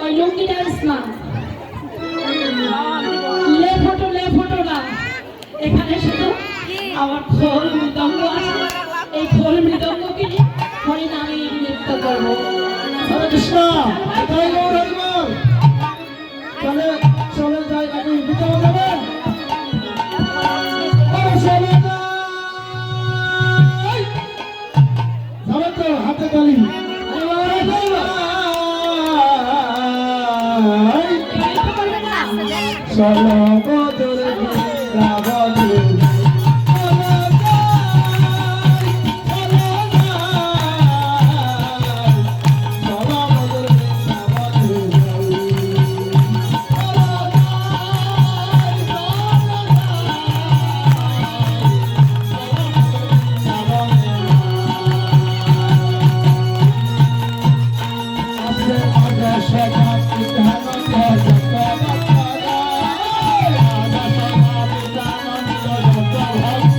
ওই লুঙ্গি ডান্স না, লে ফটো না, এখানে শুধু আমার খোল মৃদঙ্গ আছে, এই খোল মৃদঙ্গকে নিয়ে হরিনামে নৃত্য করবো। হরে কৃষ্ণ, জয় গৌর হরি বল। চলে চলে যাই, আপনি বিদ্যা যাবেন। চলে যাই, যাবেন তো হাতে তালি। চলো বদল বৃন্দাবনে, Bye.